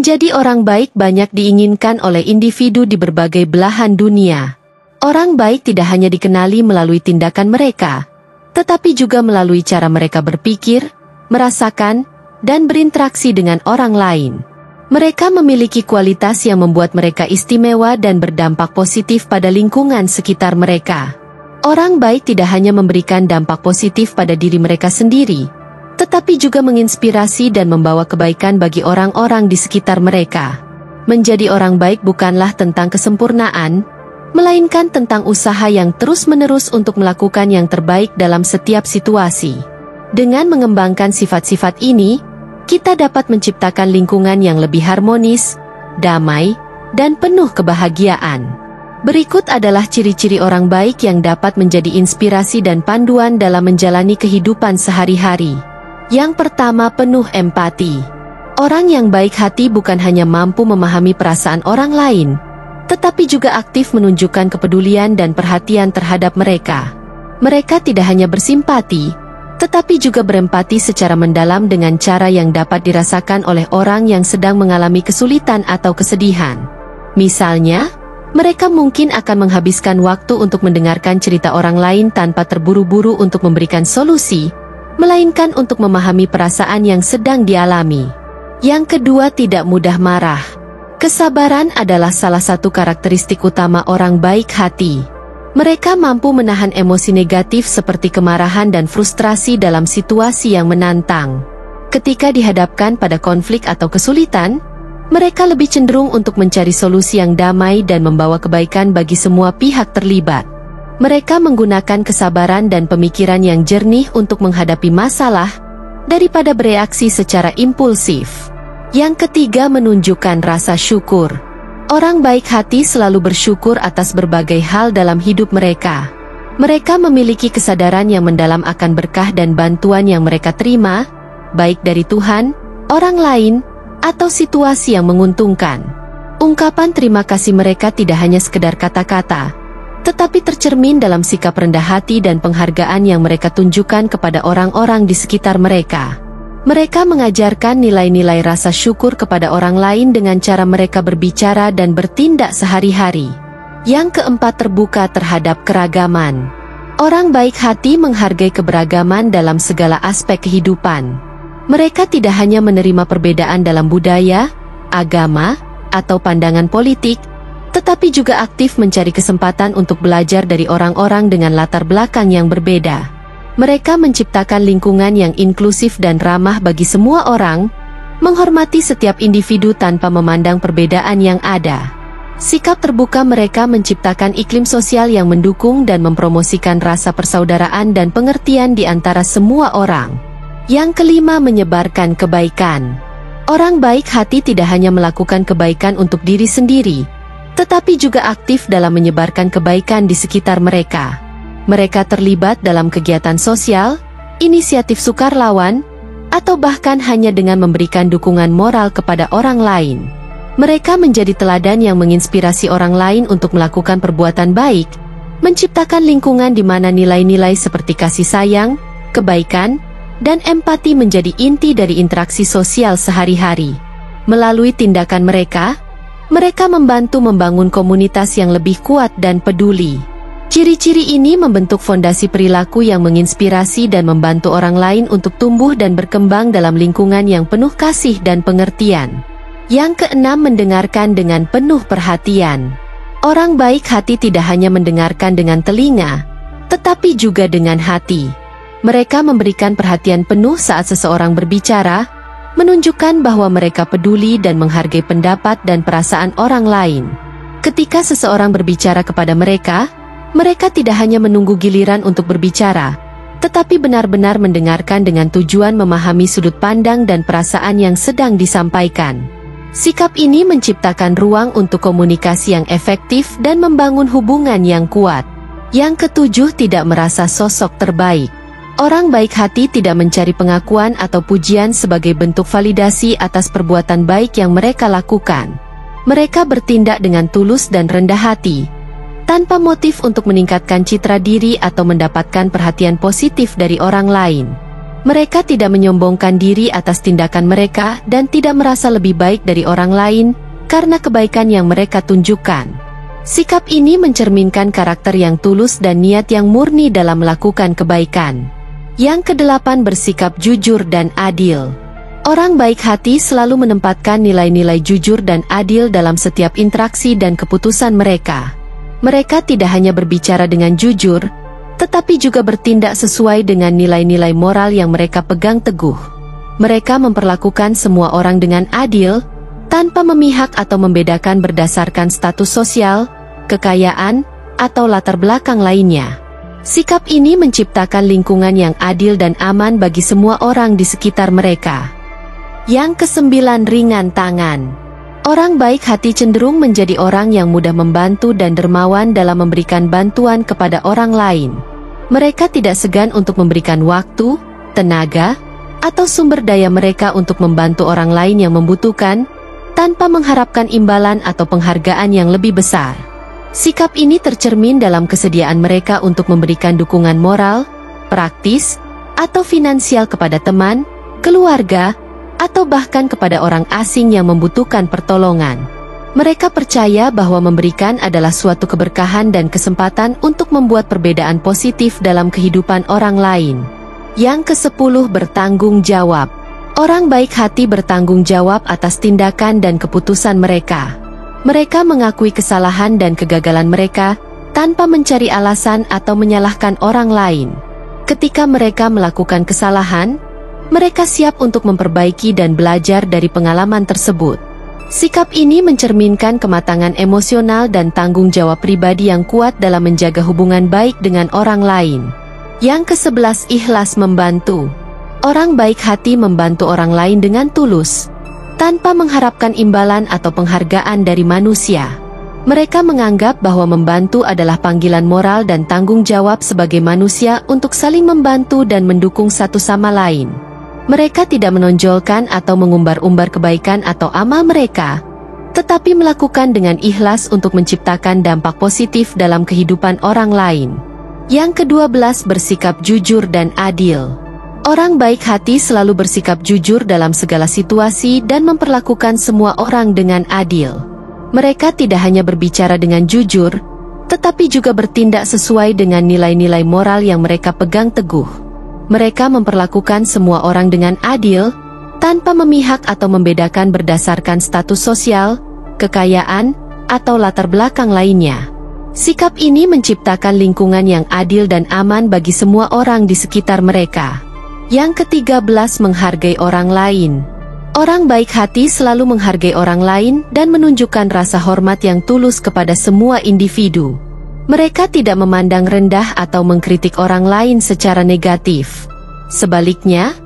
Menjadi orang baik banyak diinginkan oleh individu di berbagai belahan dunia. Orang baik tidak hanya dikenali melalui tindakan mereka, tetapi juga melalui cara mereka berpikir, merasakan, dan berinteraksi dengan orang lain. Mereka memiliki kualitas yang membuat mereka istimewa dan berdampak positif pada lingkungan sekitar mereka. Orang baik tidak hanya memberikan dampak positif pada diri mereka sendiri, tetapi juga menginspirasi dan membawa kebaikan bagi orang-orang di sekitar mereka. Menjadi orang baik bukanlah tentang kesempurnaan, melainkan tentang usaha yang terus-menerus untuk melakukan yang terbaik dalam setiap situasi. Dengan mengembangkan sifat-sifat ini, kita dapat menciptakan lingkungan yang lebih harmonis, damai, dan penuh kebahagiaan. Berikut adalah ciri-ciri orang baik yang dapat menjadi inspirasi dan panduan dalam menjalani kehidupan sehari-hari. Yang pertama, penuh empati. Orang yang baik hati bukan hanya mampu memahami perasaan orang lain, tetapi juga aktif menunjukkan kepedulian dan perhatian terhadap mereka. Mereka tidak hanya bersimpati, tetapi juga berempati secara mendalam dengan cara yang dapat dirasakan oleh orang yang sedang mengalami kesulitan atau kesedihan. Misalnya, mereka mungkin akan menghabiskan waktu untuk mendengarkan cerita orang lain tanpa terburu-buru untuk memberikan solusi, melainkan untuk memahami perasaan yang sedang dialami. Yang kedua, tidak mudah marah. Kesabaran adalah salah satu karakteristik utama orang baik hati. Mereka mampu menahan emosi negatif seperti kemarahan dan frustrasi dalam situasi yang menantang. Ketika dihadapkan pada konflik atau kesulitan, mereka lebih cenderung untuk mencari solusi yang damai dan membawa kebaikan bagi semua pihak terlibat. Mereka menggunakan kesabaran dan pemikiran yang jernih untuk menghadapi masalah, daripada bereaksi secara impulsif. Yang ketiga, menunjukkan rasa syukur. Orang baik hati selalu bersyukur atas berbagai hal dalam hidup mereka. Mereka memiliki kesadaran yang mendalam akan berkah dan bantuan yang mereka terima, baik dari Tuhan, orang lain, atau situasi yang menguntungkan. Ungkapan terima kasih mereka tidak hanya sekedar kata-kata, tetapi tercermin dalam sikap rendah hati dan penghargaan yang mereka tunjukkan kepada orang-orang di sekitar mereka. Mereka mengajarkan nilai-nilai rasa syukur kepada orang lain dengan cara mereka berbicara dan bertindak sehari-hari. Yang keempat, terbuka terhadap keragaman. Orang baik hati menghargai keberagaman dalam segala aspek kehidupan. Mereka tidak hanya menerima perbedaan dalam budaya, agama, atau pandangan politik, tetapi juga aktif mencari kesempatan untuk belajar dari orang-orang dengan latar belakang yang berbeda. Mereka menciptakan lingkungan yang inklusif dan ramah bagi semua orang, menghormati setiap individu tanpa memandang perbedaan yang ada. Sikap terbuka mereka menciptakan iklim sosial yang mendukung dan mempromosikan rasa persaudaraan dan pengertian di antara semua orang. Yang kelima, menyebarkan kebaikan. Orang baik hati tidak hanya melakukan kebaikan untuk diri sendiri, tetapi juga aktif dalam menyebarkan kebaikan di sekitar mereka. Mereka terlibat dalam kegiatan sosial, inisiatif sukarlawan, atau bahkan hanya dengan memberikan dukungan moral kepada orang lain. Mereka menjadi teladan yang menginspirasi orang lain untuk melakukan perbuatan baik, menciptakan lingkungan di mana nilai-nilai seperti kasih sayang, kebaikan, dan empati menjadi inti dari interaksi sosial sehari-hari. Melalui tindakan mereka, mereka membantu membangun komunitas yang lebih kuat dan peduli. Ciri-ciri ini membentuk fondasi perilaku yang menginspirasi dan membantu orang lain untuk tumbuh dan berkembang dalam lingkungan yang penuh kasih dan pengertian. Yang keenam, mendengarkan dengan penuh perhatian. Orang baik hati tidak hanya mendengarkan dengan telinga, tetapi juga dengan hati. Mereka memberikan perhatian penuh saat seseorang berbicara, menunjukkan bahwa mereka peduli dan menghargai pendapat dan perasaan orang lain. Ketika seseorang berbicara kepada mereka, mereka tidak hanya menunggu giliran untuk berbicara, tetapi benar-benar mendengarkan dengan tujuan memahami sudut pandang dan perasaan yang sedang disampaikan. Sikap ini menciptakan ruang untuk komunikasi yang efektif dan membangun hubungan yang kuat. Yang ketujuh, tidak merasa sosok terbaik. Orang baik hati tidak mencari pengakuan atau pujian sebagai bentuk validasi atas perbuatan baik yang mereka lakukan. Mereka bertindak dengan tulus dan rendah hati, tanpa motif untuk meningkatkan citra diri atau mendapatkan perhatian positif dari orang lain. Mereka tidak menyombongkan diri atas tindakan mereka dan tidak merasa lebih baik dari orang lain karena kebaikan yang mereka tunjukkan. Sikap ini mencerminkan karakter yang tulus dan niat yang murni dalam melakukan kebaikan. Yang kedelapan, bersikap jujur dan adil. Orang baik hati selalu menempatkan nilai-nilai jujur dan adil dalam setiap interaksi dan keputusan mereka. Mereka tidak hanya berbicara dengan jujur, tetapi juga bertindak sesuai dengan nilai-nilai moral yang mereka pegang teguh. Mereka memperlakukan semua orang dengan adil, tanpa memihak atau membedakan berdasarkan status sosial, kekayaan, atau latar belakang lainnya. Sikap ini menciptakan lingkungan yang adil dan aman bagi semua orang di sekitar mereka. Yang kesembilan, ringan tangan. Orang baik hati cenderung menjadi orang yang mudah membantu dan dermawan dalam memberikan bantuan kepada orang lain. Mereka tidak segan untuk memberikan waktu, tenaga, atau sumber daya mereka untuk membantu orang lain yang membutuhkan, tanpa mengharapkan imbalan atau penghargaan yang lebih besar. Sikap ini tercermin dalam kesediaan mereka untuk memberikan dukungan moral, praktis, atau finansial kepada teman, keluarga, atau bahkan kepada orang asing yang membutuhkan pertolongan. Mereka percaya bahwa memberikan adalah suatu keberkahan dan kesempatan untuk membuat perbedaan positif dalam kehidupan orang lain. Yang ke-10, bertanggung jawab. Orang baik hati bertanggung jawab atas tindakan dan keputusan mereka. Mereka mengakui kesalahan dan kegagalan mereka tanpa mencari alasan atau menyalahkan orang lain. Ketika mereka melakukan kesalahan, mereka siap untuk memperbaiki dan belajar dari pengalaman tersebut. Sikap ini mencerminkan kematangan emosional dan tanggung jawab pribadi yang kuat dalam menjaga hubungan baik dengan orang lain. Yang ke-11, ikhlas membantu. Orang baik hati membantu orang lain dengan tulus, tanpa mengharapkan imbalan atau penghargaan dari manusia. Mereka menganggap bahwa membantu adalah panggilan moral dan tanggung jawab sebagai manusia untuk saling membantu dan mendukung satu sama lain. Mereka tidak menonjolkan atau mengumbar-umbar kebaikan atau amal mereka, tetapi melakukan dengan ikhlas untuk menciptakan dampak positif dalam kehidupan orang lain. Yang ke-12, bersikap jujur dan adil. Orang baik hati selalu bersikap jujur dalam segala situasi dan memperlakukan semua orang dengan adil. Mereka tidak hanya berbicara dengan jujur, tetapi juga bertindak sesuai dengan nilai-nilai moral yang mereka pegang teguh. Mereka memperlakukan semua orang dengan adil, tanpa memihak atau membedakan berdasarkan status sosial, kekayaan, atau latar belakang lainnya. Sikap ini menciptakan lingkungan yang adil dan aman bagi semua orang di sekitar mereka. Yang ke-13, menghargai orang lain. Orang baik hati selalu menghargai orang lain dan menunjukkan rasa hormat yang tulus kepada semua individu. Mereka tidak memandang rendah atau mengkritik orang lain secara negatif. Sebaliknya,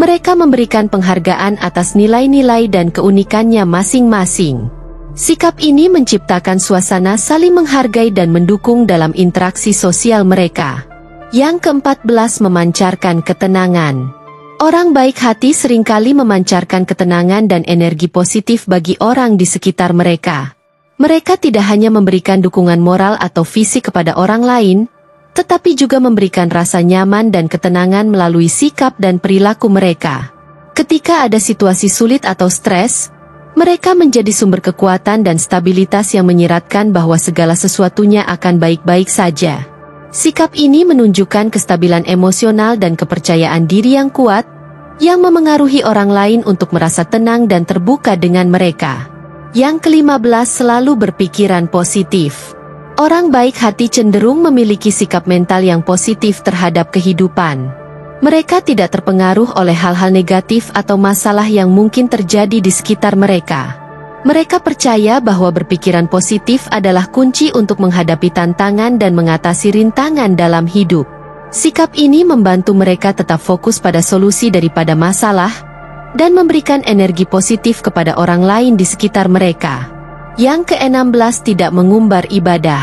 mereka memberikan penghargaan atas nilai-nilai dan keunikannya masing-masing. Sikap ini menciptakan suasana saling menghargai dan mendukung dalam interaksi sosial mereka. Yang ke-14, memancarkan ketenangan. Orang baik hati seringkali memancarkan ketenangan dan energi positif bagi orang di sekitar mereka. Mereka tidak hanya memberikan dukungan moral atau fisik kepada orang lain, tetapi juga memberikan rasa nyaman dan ketenangan melalui sikap dan perilaku mereka. Ketika ada situasi sulit atau stres, mereka menjadi sumber kekuatan dan stabilitas yang menyiratkan bahwa segala sesuatunya akan baik-baik saja. Sikap ini menunjukkan kestabilan emosional dan kepercayaan diri yang kuat, yang memengaruhi orang lain untuk merasa tenang dan terbuka dengan mereka. Yang ke-15, selalu berpikiran positif. Orang baik hati cenderung memiliki sikap mental yang positif terhadap kehidupan. Mereka tidak terpengaruh oleh hal-hal negatif atau masalah yang mungkin terjadi di sekitar mereka. Mereka percaya bahwa berpikiran positif adalah kunci untuk menghadapi tantangan dan mengatasi rintangan dalam hidup. Sikap ini membantu mereka tetap fokus pada solusi daripada masalah, dan memberikan energi positif kepada orang lain di sekitar mereka. Yang ke-16, tidak mengumbar ibadah.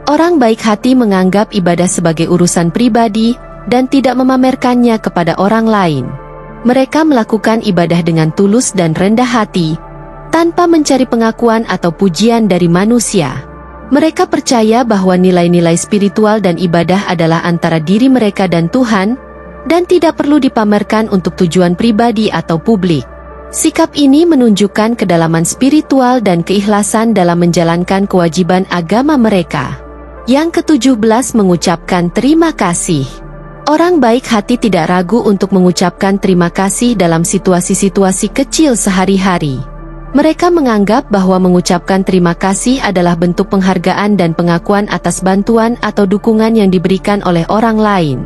Orang baik hati menganggap ibadah sebagai urusan pribadi, dan tidak memamerkannya kepada orang lain. Mereka melakukan ibadah dengan tulus dan rendah hati, tanpa mencari pengakuan atau pujian dari manusia. Mereka percaya bahwa nilai-nilai spiritual dan ibadah adalah antara diri mereka dan Tuhan, dan tidak perlu dipamerkan untuk tujuan pribadi atau publik. Sikap ini menunjukkan kedalaman spiritual dan keikhlasan dalam menjalankan kewajiban agama mereka. Yang ke-17, mengucapkan terima kasih. Orang baik hati tidak ragu untuk mengucapkan terima kasih dalam situasi-situasi kecil sehari-hari. Mereka menganggap bahwa mengucapkan terima kasih adalah bentuk penghargaan dan pengakuan atas bantuan atau dukungan yang diberikan oleh orang lain.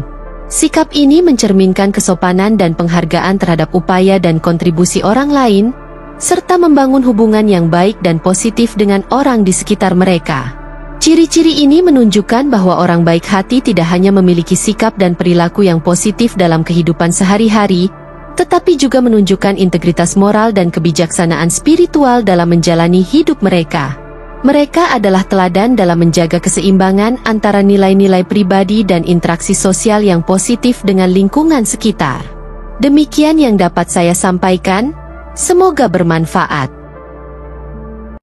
Sikap ini mencerminkan kesopanan dan penghargaan terhadap upaya dan kontribusi orang lain, serta membangun hubungan yang baik dan positif dengan orang di sekitar mereka. Ciri-ciri ini menunjukkan bahwa orang baik hati tidak hanya memiliki sikap dan perilaku yang positif dalam kehidupan sehari-hari, tetapi juga menunjukkan integritas moral dan kebijaksanaan spiritual dalam menjalani hidup mereka. Mereka adalah teladan dalam menjaga keseimbangan antara nilai-nilai pribadi dan interaksi sosial yang positif dengan lingkungan sekitar. Demikian yang dapat saya sampaikan, semoga bermanfaat.